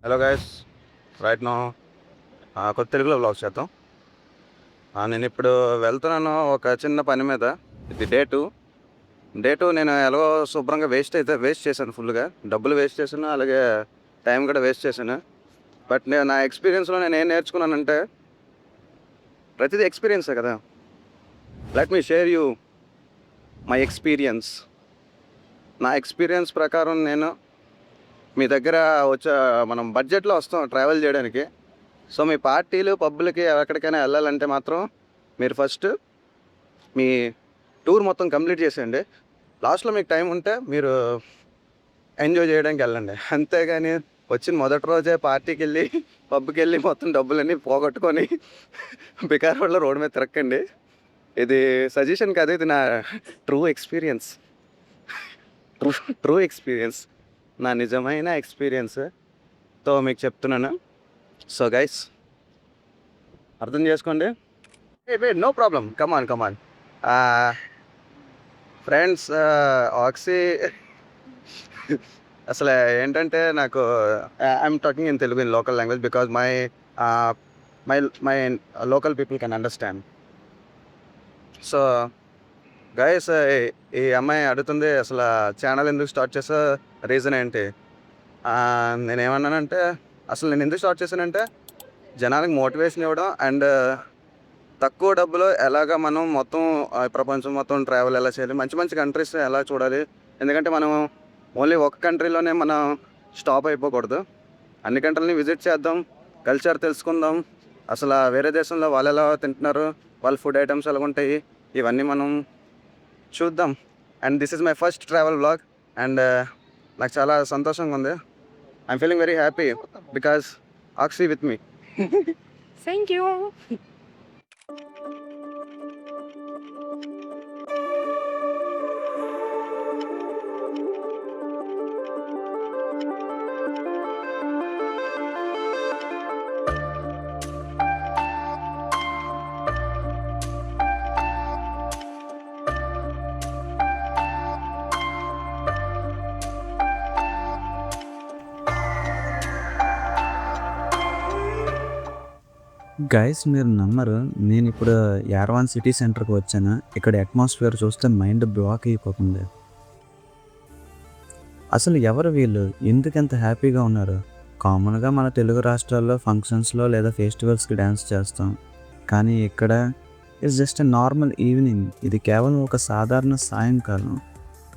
Hello guys, right no కొత్త తెలుగులో vlogs చేద్దాం. నేను ఇప్పుడు వెళ్తున్నాను ఒక చిన్న పని మీద. ఇది డే టూ నేను ఎలాగో శుభ్రంగా వేస్ట్ చేశాను. ఫుల్గా డబ్బులు వేస్ట్ చేశాను, అలాగే టైం కూడా వేస్ట్ చేశాను. బట్ నేను నా ఎక్స్పీరియన్స్లో నేను ఏం నేర్చుకున్నానంటే, ప్రతిదీ ఎక్స్పీరియన్సే కదా. Let me share you my experience. నా ఎక్స్పీరియన్స్ ప్రకారం నేను మీ దగ్గర మనం బడ్జెట్లో వస్తాం ట్రావెల్ చేయడానికి. సో మీ పార్టీలు పబ్బులకి ఎక్కడికైనా వెళ్ళాలంటే మాత్రం మీరు ఫస్ట్ మీ టూర్ మొత్తం కంప్లీట్ చేసేయండి. లాస్ట్లో మీకు టైం ఉంటే మీరు ఎంజాయ్ చేయడానికి వెళ్ళండి. అంతేగాని వచ్చిన మొదటి రోజే పార్టీకి వెళ్ళి పబ్కి వెళ్ళి మొత్తం డబ్బులన్నీ పోగొట్టుకొని బికారోడ్లో రోడ్డు మీద తిరక్కండి. ఇది సజెషన్ కాదు, ఇది నా ట్రూ ఎక్స్పీరియన్స్. ట్రూ ఎక్స్పీరియన్స్, నా నిజమైన ఎక్స్పీరియన్స్తో మీకు చెప్తున్నాను. సో గైస్, అర్థం చేసుకోండి. No problem, come on friends. ఆక్సీ అసలు ఏంటంటే, నాకు I'm talking in Telugu in local language because my my my local people can understand. So guys, ఈ అమ్మాయి అడుగుతుంది అసలు ఛానల్ ఎందుకు స్టార్ట్ చేసా, రీజన్ ఏంటి. నేనేమన్నానంటే, అసలు నేను ఎందుకు స్టార్ట్ చేశానంటే జనానికి మోటివేషన్ ఇవ్వడం అండ్ తక్కువ డబ్బులో ఎలాగ మనం మొత్తం ప్రపంచం మొత్తం ట్రావెల్ ఎలా చేయాలి, మంచి మంచి కంట్రీస్ ఎలా చూడాలి. ఎందుకంటే మనం ఓన్లీ ఒక కంట్రీలోనే మనం స్టాప్ అయిపోకూడదు. అన్ని కంట్రీలని విజిట్ చేద్దాం, కల్చర్ తెలుసుకుందాం, అసలు వేరే దేశంలో వాళ్ళు ఎలా తింటున్నారు, వాళ్ళ ఫుడ్ ఐటమ్స్ ఎలా ఉంటాయి, ఇవన్నీ మనం చూద్దాం. And this is my first travel blog and నాకు చాలా సంతోషంగా ఉంది. I'm feeling very happy because oxy with me. Thank you. Guys, మీరు నమ్మరు, నేను ఇప్పుడు యార్వాన్ సిటీ సెంటర్కి వచ్చాను. ఇక్కడ అట్మాస్ఫియర్ చూస్తే మైండ్ బ్లాక్ అయిపోతుంది. అసలు ఎవరు వీళ్ళు, ఎందుకంత హ్యాపీగా ఉన్నారు? కామన్గా మన తెలుగు రాష్ట్రాల్లో ఫంక్షన్స్లో లేదా ఫెస్టివల్స్కి డ్యాన్స్ చేస్తాం, కానీ ఇక్కడ it's just a normal evening. ఇది కేవలం ఒక సాధారణ సాయంకాలం.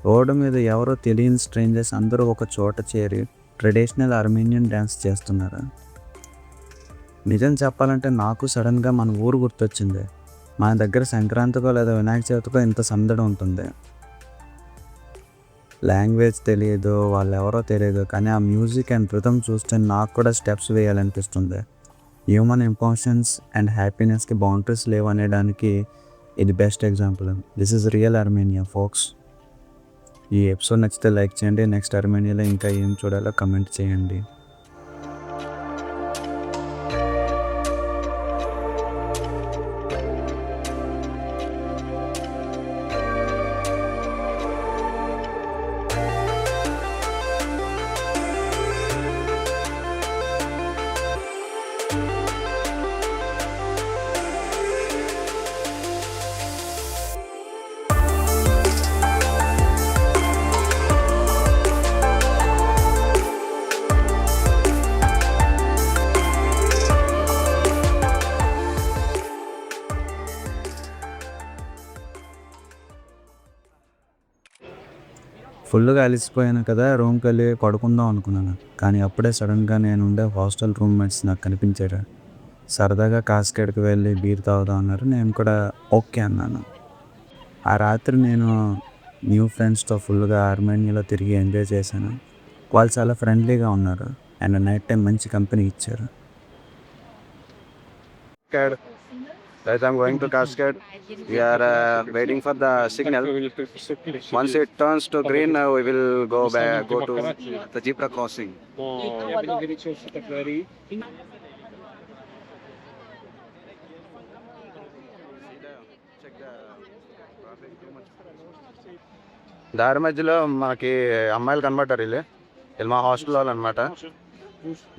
రోడ్డు మీద ఎవరో తెలియని స్ట్రేంజర్స్ అందరూ ఒక చోట చేరి ట్రెడిషనల్ ఆర్మేనియన్ డ్యాన్స్ చేస్తున్నారు. నిజం చెప్పాలంటే నాకు సడన్గా మన ఊరు గుర్తొచ్చింది. మన దగ్గర సంక్రాంతికో లేదా వినాయక చవితికో ఇంత సందడి ఉంటుంది. లాంగ్వేజ్ తెలియదు, వాళ్ళు ఎవరో తెలియదు, కానీ ఆ మ్యూజిక్ అండ్ రిథమ్ చూస్తే నాకు కూడా స్టెప్స్ వేయాలనిపిస్తుంది. హ్యూమన్ ఎమోషన్స్ అండ్ హ్యాపీనెస్కి బౌండరీస్ లేవు అనేదానికి ఇది best example. This is real Armenia folks. ఈ ఎపిసోడ్ నచ్చితే లైక్ చేయండి. నెక్స్ట్ ఆర్మేనియాలో ఇంకా ఏం చూడాలో కమెంట్ చేయండి. ఫుల్గా అలిసిపోయాను కదా, రూమ్కి వెళ్ళి పడుకుందాం అనుకున్నాను. కానీ అప్పుడే సడన్గా నేను ఉండే హాస్టల్ రూమ్మేట్స్ నాకు కనిపించారు. సరదాగా కాస్కేడ్కి వెళ్ళి బీర్ తాగుదాం అన్నారు. నేను కూడా ఓకే అన్నాను. ఆ రాత్రి నేను న్యూ ఫ్రెండ్స్తో ఫుల్గా ఆర్మేనియాలో తిరిగి ఎంజాయ్ చేశాను. వాళ్ళు చాలా ఫ్రెండ్లీగా ఉన్నారు అండ్ నైట్ టైం మంచి కంపెనీ ఇచ్చారు. Guys, I'm going to Cascade. We are waiting for the signal. Once it turns to green, we will go to the zebra crossing. దారి మధ్యలో మనకి అమ్మాయిలు కనబడ్డారు. వీళ్ళు మా హాస్టల్ వాళ్ళు అనమాట.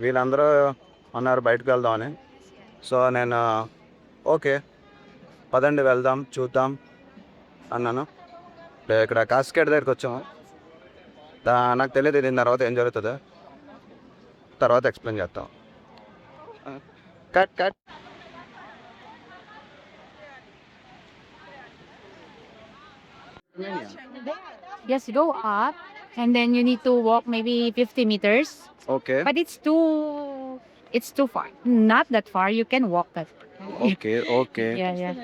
వీళ్ళందరూ అన్నారు బయటకు వెళ్దామని. సో నేను ఓకే పదండి వెళ్దాం చూద్దాం అన్నాను. ఇక్కడ కాస్కేడ్ దగ్గరికి వచ్చాము. నాకు తెలియదు దీని తర్వాత ఏం జరుగుతుందో, తర్వాత ఎక్స్ప్లెయిన్ చేస్తాం. Cut cut. Just go up and then you need to walk maybe 50 meters. Okay But it's too far. Not that far. You can walk that. Okay okay. Yeah.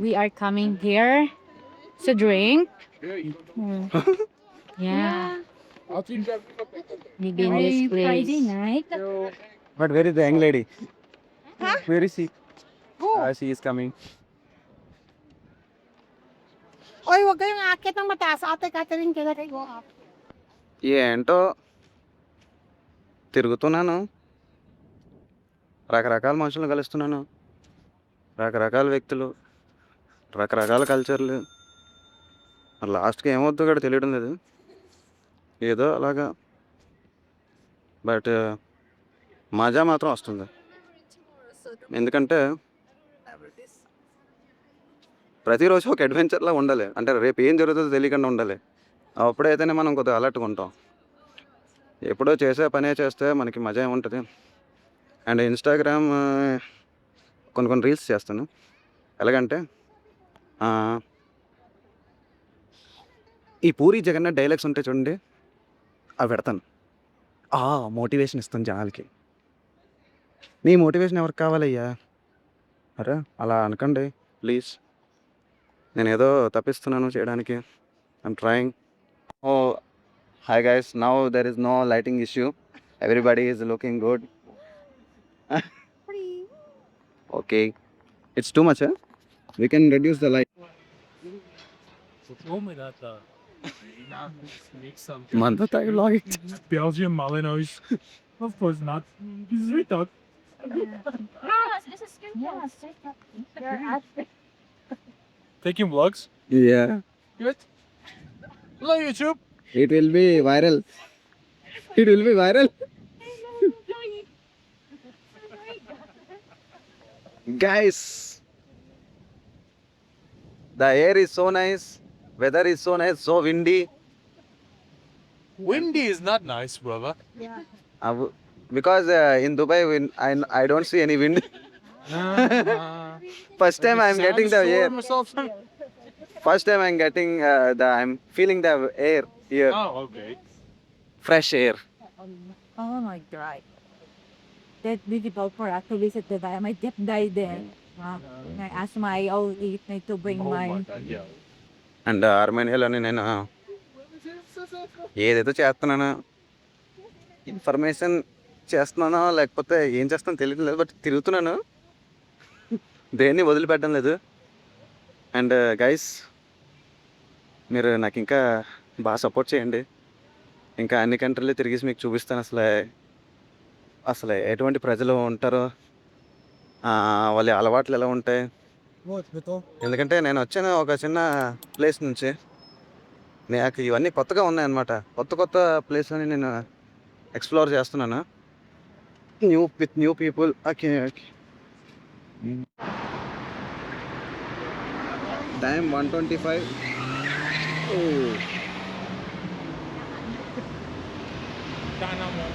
We are coming here to drink. Mm. Yeah. Maybe in this place. Friday night. But where is the young lady? Where is she? She is coming. Oy, wag kayong aakyat ng mataas. Ate Catherine, kaya kayo go up. ఏంటో తిరుగుతున్నాను, రకరకాల మనుషులను కలుస్తున్నాను, రకరకాల వ్యక్తులు, రకరకాల కల్చర్లు. లాస్ట్కి ఏమవుతుందో కూడా తెలియడం లేదు. ఏదో అలాగా, బట్ మజా మాత్రం వస్తుంది. ఎందుకంటే ప్రతిరోజు ఒక అడ్వెంచర్లా ఉండాలి. అంటే రేపు ఏం జరుగుతుందో తెలియకుండా ఉండాలి. అప్పుడైతేనే మనం కొద్దిగా అలర్ట్గా ఉంటాం. ఎప్పుడో చేసే పనే చేస్తే మనకి మజా ఏముంటుంది. అండ్ ఇన్స్టాగ్రామ్ కొన్ని రీల్స్ చేస్తాను. ఎలాగంటే ఈ పూరి జగన్నాథ్ డైలాగ్స్ ఉంటాయి చూడండి, అవి పెడతాను. మోటివేషన్ ఇస్తాను జనాలకి. నీ మోటివేషన్ ఎవరికి కావాలయ్యా? అరే అలా అనకండి ప్లీజ్. నేను ఏదో తప్పిస్తున్నాను చేయడానికి. I'm trying. Hi guys, now there is no lighting issue. Everybody is looking good. Okay. It's too much, huh? We can reduce the light. Oh my god, make some Manda tayo vlogging. Belgian Malinois. Of course not. He's a retard. Taking vlogs? Yeah. Good. Hello YouTube. It will be viral. It will be viral. Guys, the air is so nice. Weather is so nice. So windy. Windy is not nice, brother. Because in Dubai, I don't see any wind. First time I'm getting the air. First time I'm getting I'm feeling the air here. Oh, okay. Fresh air. Oh my God. That's difficult for us to visit the Dubai. My dad died there. I asked my old age to bring Oh my mine. god, yeah. And ఆర్మేనియాలోని నేను ఏదైతే చేస్తున్నానో, information చేస్తున్నానో లేకపోతే ఏం చేస్తానో తెలియదు లేదు, బట్ తిరుగుతున్నాను. దేన్ని వదిలిపెట్టడం లేదు. అండ్ గైస్, మీరు నాకు ఇంకా బాగా సపోర్ట్ చేయండి. ఇంకా అన్ని కంట్రీలు తిరిగేసి మీకు చూపిస్తాను అసలు ఎటువంటి ప్రజలు ఉంటారో, వాళ్ళ అలవాట్లు ఎలా ఉంటాయి. ఎందుకంటే నేను వచ్చాను ఒక చిన్న ప్లేస్ నుంచి. నాకు ఇవన్నీ కొత్తగా ఉన్నాయన్నమాట. కొత్త ప్లేస్లని నేను ఎక్స్ప్లోర్ చేస్తున్నాను with new people. Okay time 1:25. Dynamo.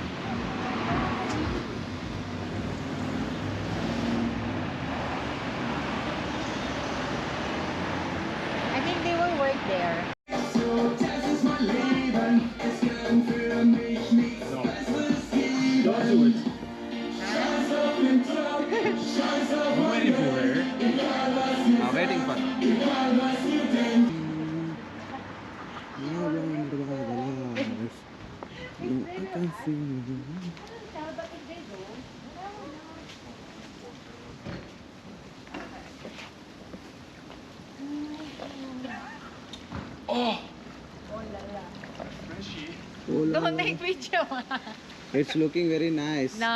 I think they will work there. Don't do it. I'm waiting for her. Waiting for Don't take video. It's looking very nice. No.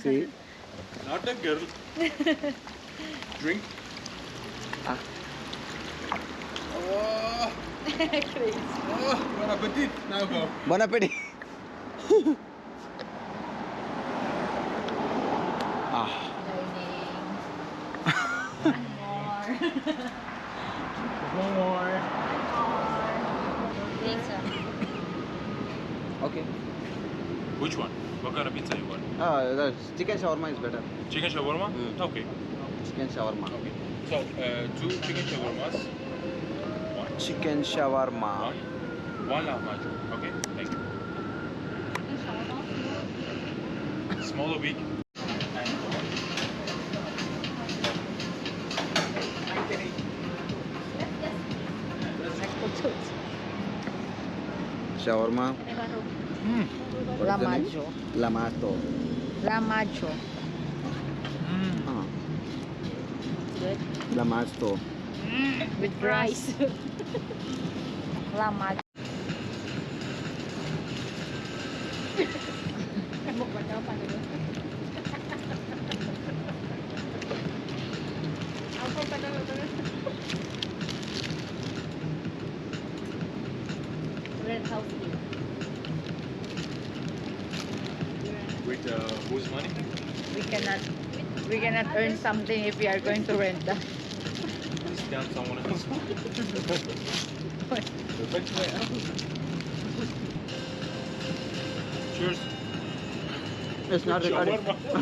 See? Not a girl. Drink. Oh, bon appetit. Now go. Bon appétit. One more. Okay Which one? What kind of pizza you want? Chicken shawarma is better Chicken shawarma? Mm. Okay. Chicken shawarma Okay. So, 2 chicken shawarmas, chicken shawarma one lahmacun. Okay, thank you. Small or big? Shawarma Lamacho. లమాటో Lamacho. Good. లమాటో With rice. Lamacho. With whose money? We cannot earn something if we are going to rent that. Scam someone else. Cheers. It's not recording Shawarma.